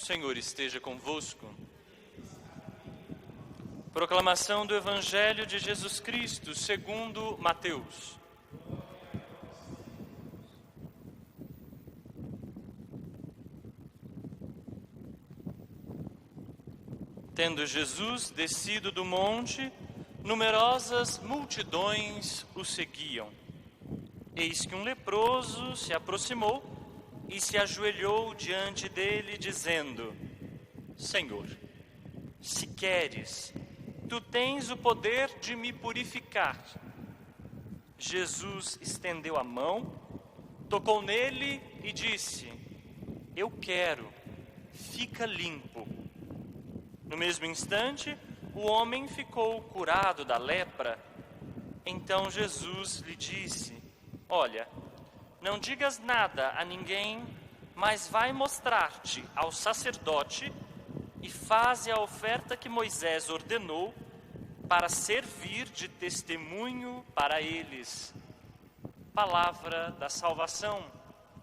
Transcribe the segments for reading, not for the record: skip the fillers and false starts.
Senhor esteja convosco. Proclamação do Evangelho de Jesus Cristo, segundo Mateus. Tendo Jesus descido do monte, numerosas multidões o seguiam. Eis que um leproso se aproximou e se ajoelhou diante dele, dizendo: Senhor, se queres, tu tens o poder de me purificar. Jesus estendeu a mão, tocou nele e disse: Eu quero, fica limpo. No mesmo instante, o homem ficou curado da lepra. Então Jesus lhe disse: Olha, não digas nada a ninguém, mas vai mostrar-te ao sacerdote e faze a oferta que Moisés ordenou para servir de testemunho para eles. Palavra da salvação.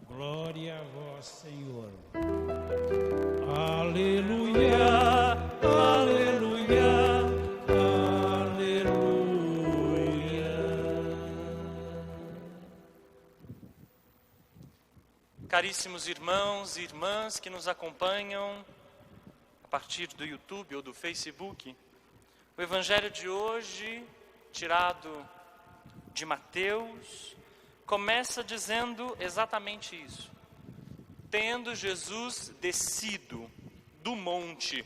Glória a vós, Senhor. Aleluia, aleluia, aleluia. Caríssimos irmãos e irmãs que nos acompanham a partir do YouTube ou do Facebook, o Evangelho de hoje, tirado de Mateus, começa dizendo exatamente isso. Tendo Jesus descido do monte,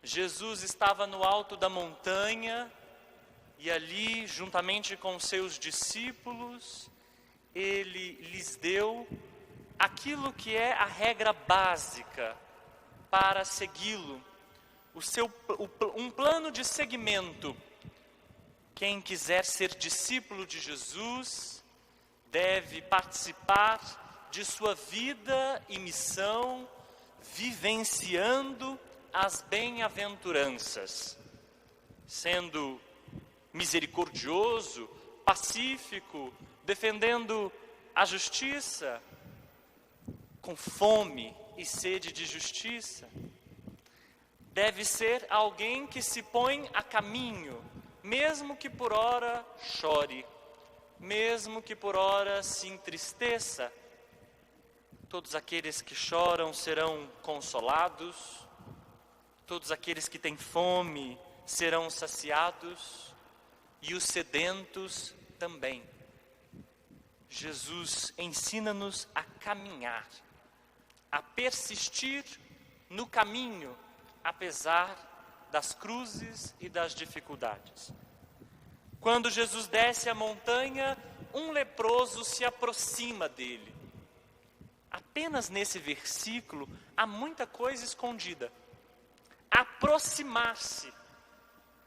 Jesus estava no alto da montanha e ali, juntamente com seus discípulos, ele lhes deu aquilo que é a regra básica para segui-lo, um plano de seguimento. Quem quiser ser discípulo de Jesus deve participar de sua vida e missão, vivenciando as bem-aventuranças, sendo misericordioso, pacífico, defendendo a justiça, com fome e sede de justiça. Deve ser alguém que se põe a caminho, mesmo que por ora chore, mesmo que por ora se entristeça. Todos aqueles que choram serão consolados, todos aqueles que têm fome serão saciados, e os sedentos também. Jesus ensina-nos a caminhar, a persistir no caminho, apesar das cruzes e das dificuldades. Quando Jesus desce a montanha, um leproso se aproxima dele. Apenas nesse versículo há muita coisa escondida. Aproximar-se.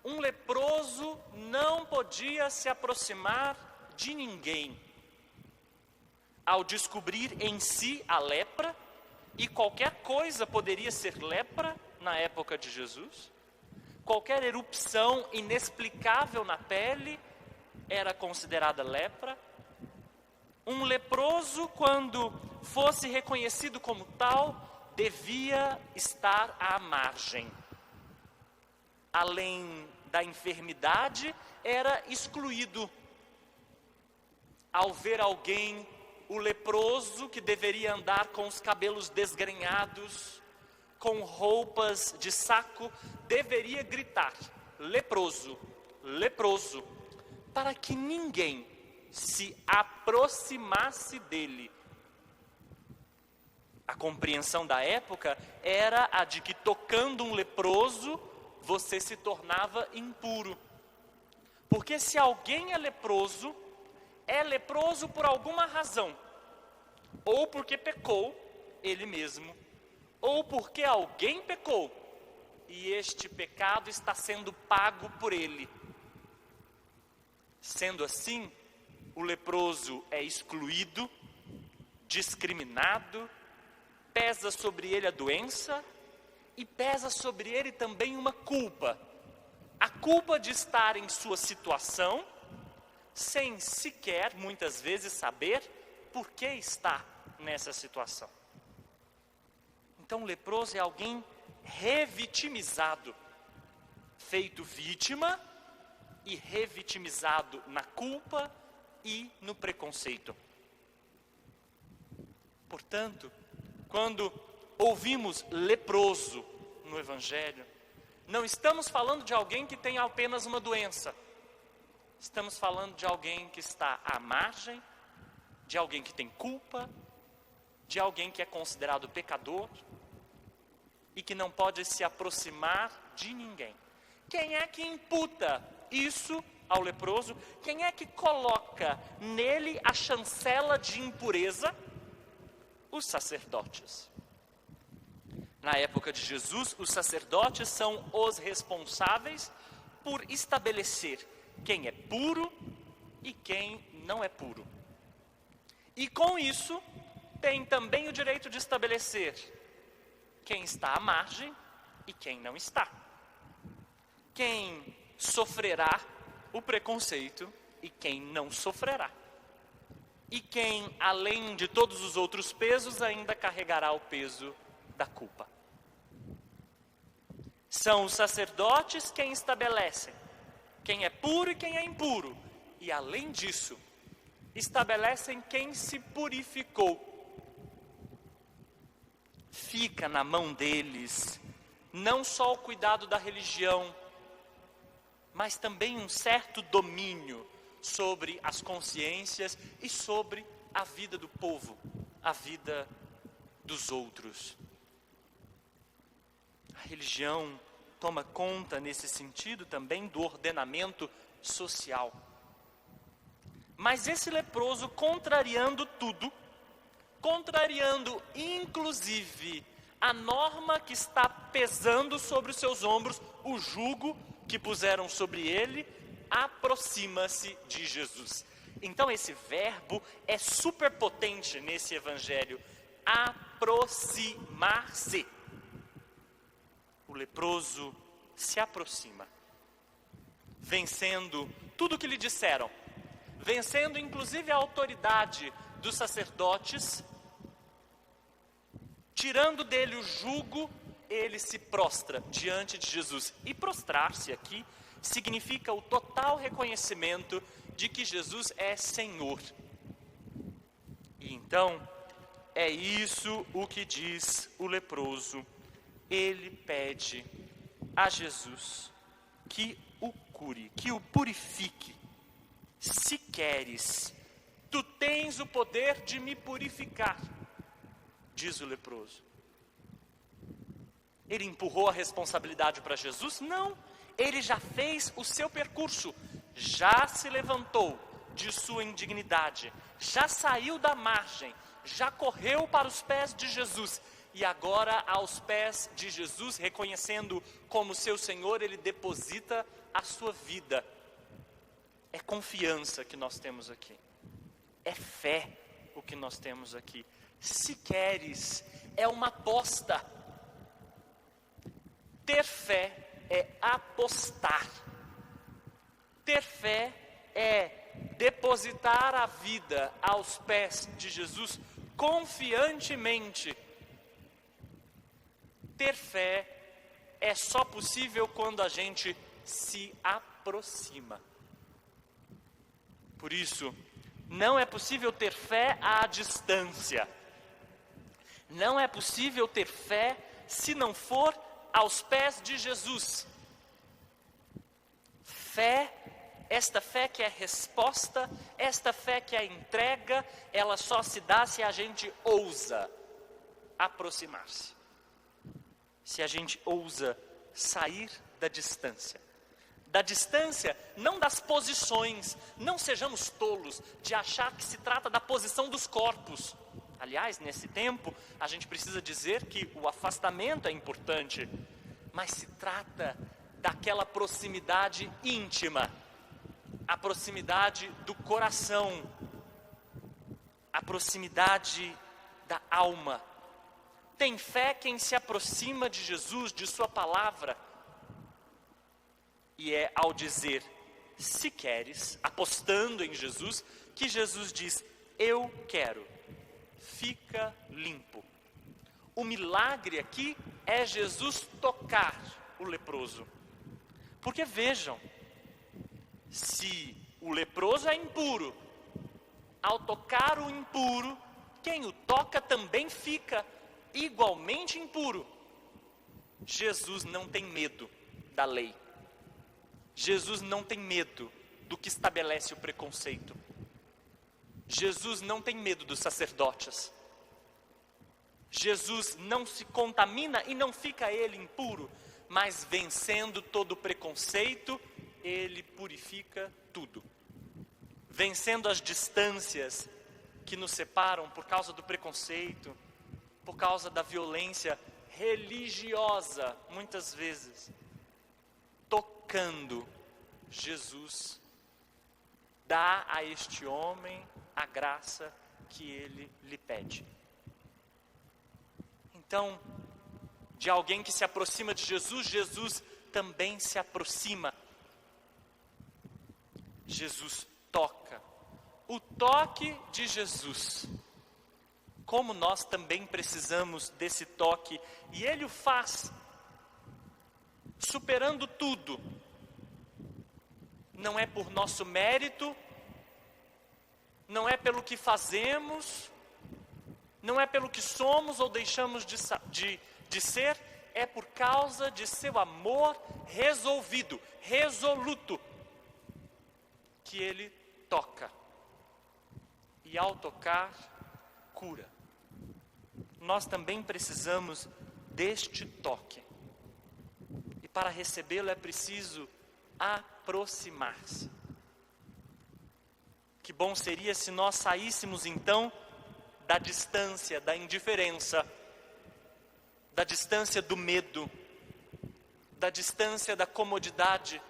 Um leproso não podia se aproximar de ninguém. Ao descobrir em si a lepra, e qualquer coisa poderia ser lepra na época de Jesus, qualquer erupção inexplicável na pele era considerada lepra. Um leproso, quando fosse reconhecido como tal, devia estar à margem. Além da enfermidade, era excluído. Ao ver alguém, o leproso, que deveria andar com os cabelos desgrenhados, com roupas de saco, deveria gritar: leproso, leproso, para que ninguém se aproximasse dele. A compreensão da época era a de que tocando um leproso, você se tornava impuro. Porque se alguém é leproso por alguma razão, ou porque pecou ele mesmo, ou porque alguém pecou, e este pecado está sendo pago por ele. Sendo assim, o leproso é excluído, discriminado, pesa sobre ele a doença, e pesa sobre ele também uma culpa. A culpa de estar em sua situação, sem sequer, muitas vezes, saber por que está nessa situação. Então o leproso é alguém revitimizado, feito vítima e revitimizado na culpa e no preconceito. Portanto, quando ouvimos leproso no Evangelho, não estamos falando de alguém que tem apenas uma doença. Estamos falando de alguém que está à margem, de alguém que tem culpa, de alguém que é considerado pecador e que não pode se aproximar de ninguém. Quem é que imputa isso ao leproso? Quem é que coloca nele a chancela de impureza? Os sacerdotes. Na época de Jesus, os sacerdotes são os responsáveis por estabelecer quem é puro e quem não é puro. E com isso, tem também o direito de estabelecer quem está à margem e quem não está. Quem sofrerá o preconceito e quem não sofrerá. E quem, além de todos os outros pesos, ainda carregará o peso da culpa. São os sacerdotes quem estabelecem quem é puro e quem é impuro. E além disso, estabelecem quem se purificou. Fica na mão deles não só o cuidado da religião, mas também um certo domínio sobre as consciências e sobre a vida do povo, a vida dos outros. A religião toma conta, nesse sentido, também do ordenamento social. Mas esse leproso, contrariando tudo, contrariando inclusive a norma que está pesando sobre os seus ombros, o jugo que puseram sobre ele, aproxima-se de Jesus. Então esse verbo é super potente nesse evangelho, aproximar-se. O leproso se aproxima, vencendo tudo o que lhe disseram, vencendo inclusive a autoridade dos sacerdotes, tirando dele o jugo, ele se prostra diante de Jesus. E prostrar-se aqui significa o total reconhecimento de que Jesus é Senhor. E então, é isso o que diz o leproso. Ele pede a Jesus que o cure, que o purifique. Se queres, tu tens o poder de me purificar, diz o leproso. Ele empurrou a responsabilidade para Jesus? Não, ele já fez o seu percurso, já se levantou de sua indignidade, já saiu da margem, já correu para os pés de Jesus. E agora, aos pés de Jesus, reconhecendo como seu Senhor, ele deposita a sua vida. É confiança que nós temos aqui. É fé o que nós temos aqui. Se queres, é uma aposta. Ter fé é apostar. Ter fé é depositar a vida aos pés de Jesus confiantemente. Ter fé é só possível quando a gente se aproxima. Por isso, não é possível ter fé à distância. Não é possível ter fé se não for aos pés de Jesus. Fé, esta fé que é resposta, esta fé que é entrega, ela só se dá se a gente ousa aproximar-se. Se a gente ousa sair da distância. Da distância, não das posições. Não sejamos tolos de achar que se trata da posição dos corpos. Aliás, nesse tempo, a gente precisa dizer que o afastamento é importante. Mas se trata daquela proximidade íntima. A proximidade do coração. A proximidade da alma. Tem fé quem se aproxima de Jesus, de sua palavra. E é ao dizer, se queres, apostando em Jesus, que Jesus diz, eu quero, fica limpo. O milagre aqui é Jesus tocar o leproso. Porque vejam, se o leproso é impuro, ao tocar o impuro, quem o toca também fica igualmente impuro. Jesus não tem medo da lei. Jesus não tem medo do que estabelece o preconceito. Jesus não tem medo dos sacerdotes. Jesus não se contamina e não fica ele impuro, mas vencendo todo o preconceito, ele purifica tudo. Vencendo as distâncias que nos separam por causa do preconceito, por causa da violência religiosa, muitas vezes. Tocando, Jesus dá a este homem a graça que ele lhe pede. Então, de alguém que se aproxima de Jesus, Jesus também se aproxima. Jesus toca. O toque de Jesus. Como nós também precisamos desse toque. E Ele o faz, superando tudo. Não é por nosso mérito, não é pelo que fazemos, não é pelo que somos ou deixamos de ser, é por causa de seu amor resolvido, resoluto, que Ele toca. E ao tocar, cura. Nós também precisamos deste toque. E para recebê-lo é preciso aproximar-se. Que bom seria se nós saíssemos então da distância, da indiferença, da distância do medo, da distância da comodidade,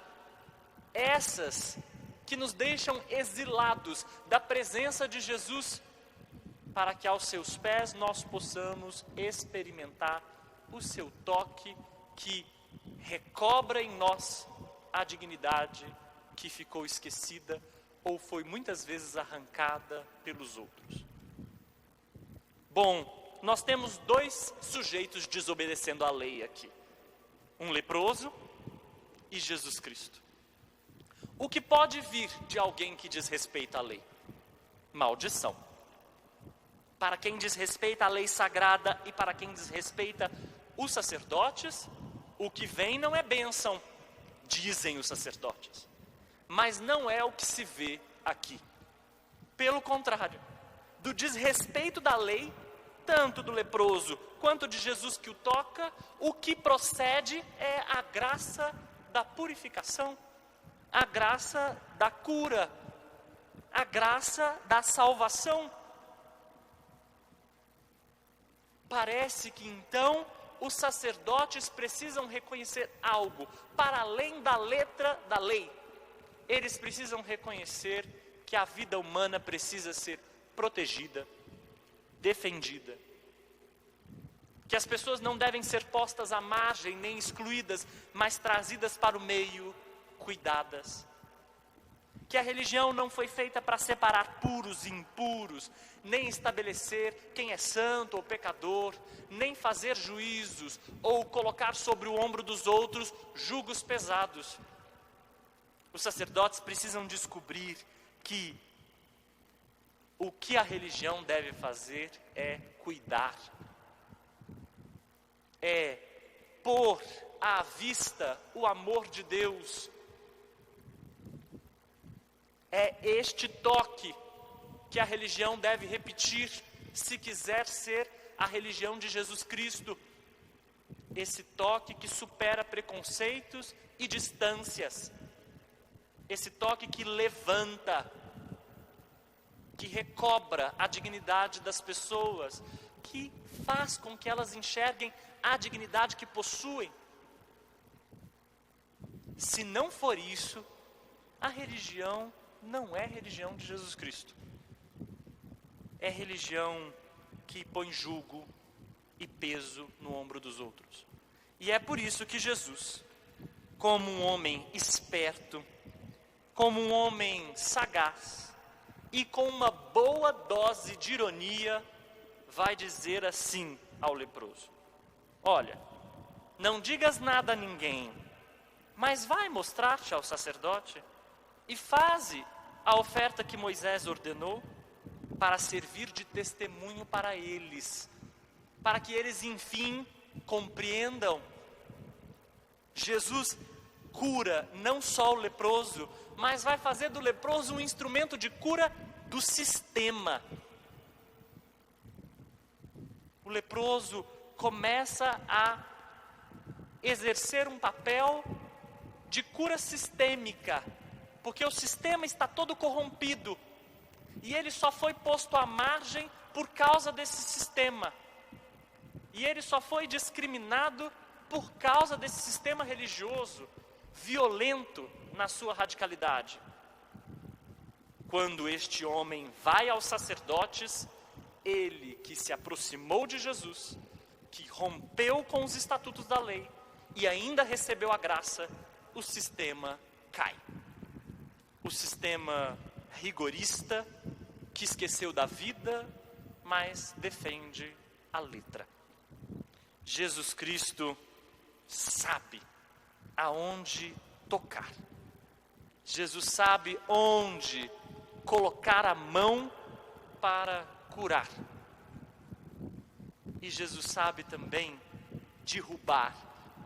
essas que nos deixam exilados da presença de Jesus, para que aos seus pés nós possamos experimentar o seu toque que recobra em nós a dignidade que ficou esquecida ou foi muitas vezes arrancada pelos outros. Bom, nós temos dois sujeitos desobedecendo à lei aqui. Um leproso e Jesus Cristo. O que pode vir de alguém que desrespeita a lei? Maldição. Para quem desrespeita a lei sagrada e para quem desrespeita os sacerdotes, o que vem não é bênção, dizem os sacerdotes. Mas não é o que se vê aqui. Pelo contrário, do desrespeito da lei, tanto do leproso quanto de Jesus que o toca, o que procede é a graça da purificação, a graça da cura, a graça da salvação. Parece que então os sacerdotes precisam reconhecer algo para além da letra da lei. Eles precisam reconhecer que a vida humana precisa ser protegida, defendida. Que as pessoas não devem ser postas à margem, nem excluídas, mas trazidas para o meio, cuidadas. Que a religião não foi feita para separar puros e impuros, nem estabelecer quem é santo ou pecador, nem fazer juízos, ou colocar sobre o ombro dos outros julgos pesados. Os sacerdotes precisam descobrir que o que a religião deve fazer é cuidar, é pôr à vista o amor de Deus. É este toque que a religião deve repetir se quiser ser a religião de Jesus Cristo. Esse toque que supera preconceitos e distâncias. Esse toque que levanta, que recobra a dignidade das pessoas, que faz com que elas enxerguem a dignidade que possuem. Se não for isso, a religião não é religião de Jesus Cristo. É religião que põe jugo e peso no ombro dos outros. E é por isso que Jesus, como um homem esperto, como um homem sagaz e com uma boa dose de ironia, vai dizer assim: ao leproso: olha, não digas nada a ninguém, mas vai mostrar-te ao sacerdote e faze a oferta que Moisés ordenou para servir de testemunho para eles, para que eles enfim compreendam. Jesus cura não só o leproso, mas vai fazer do leproso um instrumento de cura do sistema. O leproso começa a exercer um papel de cura sistêmica, porque o sistema está todo corrompido e ele só foi posto à margem por causa desse sistema, e ele só foi discriminado por causa desse sistema religioso violento na sua radicalidade. Quando este homem vai aos sacerdotes, ele que se aproximou de Jesus, que rompeu com os estatutos da lei e ainda recebeu a graça, o sistema cai. O sistema rigorista, que esqueceu da vida, mas defende a letra. Jesus Cristo sabe aonde tocar. Jesus sabe onde colocar a mão para curar. E Jesus sabe também derrubar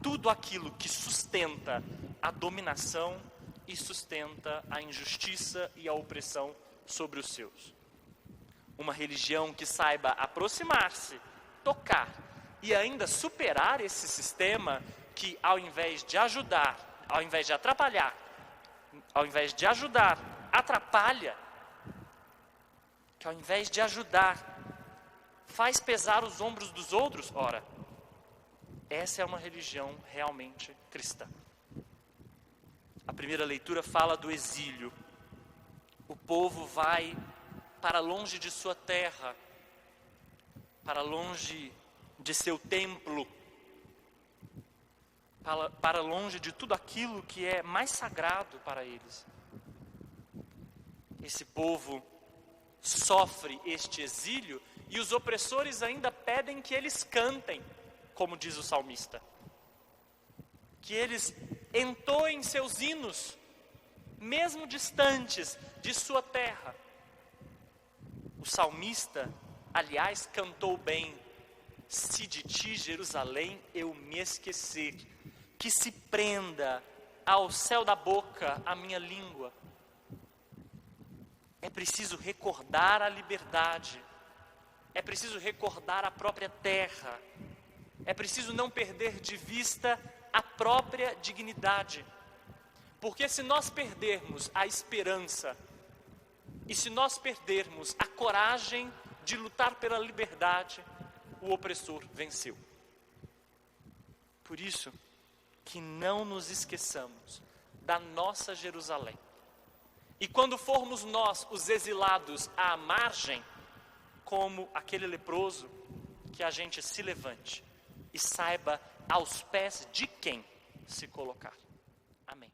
tudo aquilo que sustenta a dominação e sustenta a injustiça e a opressão sobre os seus. Uma religião que saiba aproximar-se, tocar e ainda superar esse sistema que, ao invés de ajudar, ao invés de atrapalhar, ao invés de ajudar, atrapalha, que ao invés de ajudar, faz pesar os ombros dos outros. Ora, essa é uma religião realmente cristã. A primeira leitura fala do exílio. O povo vai para longe de sua terra, para longe de seu templo, para longe de tudo aquilo que é mais sagrado para eles. Esse povo sofre este exílio e os opressores ainda pedem que eles cantem, como diz o salmista. Que eles entoem seus hinos, mesmo distantes de sua terra. O salmista, aliás, cantou bem: se de ti, Jerusalém, eu me esquecer, que se prenda ao céu da boca a minha língua. É preciso recordar a liberdade, é preciso recordar a própria terra, é preciso não perder de vista a própria dignidade, porque se nós perdermos a esperança, e se nós perdermos a coragem de lutar pela liberdade, o opressor venceu. Por isso, que não nos esqueçamos da nossa Jerusalém. E quando formos nós, os exilados, à margem, como aquele leproso, que a gente se levante e saiba aos pés de quem se colocar. Amém.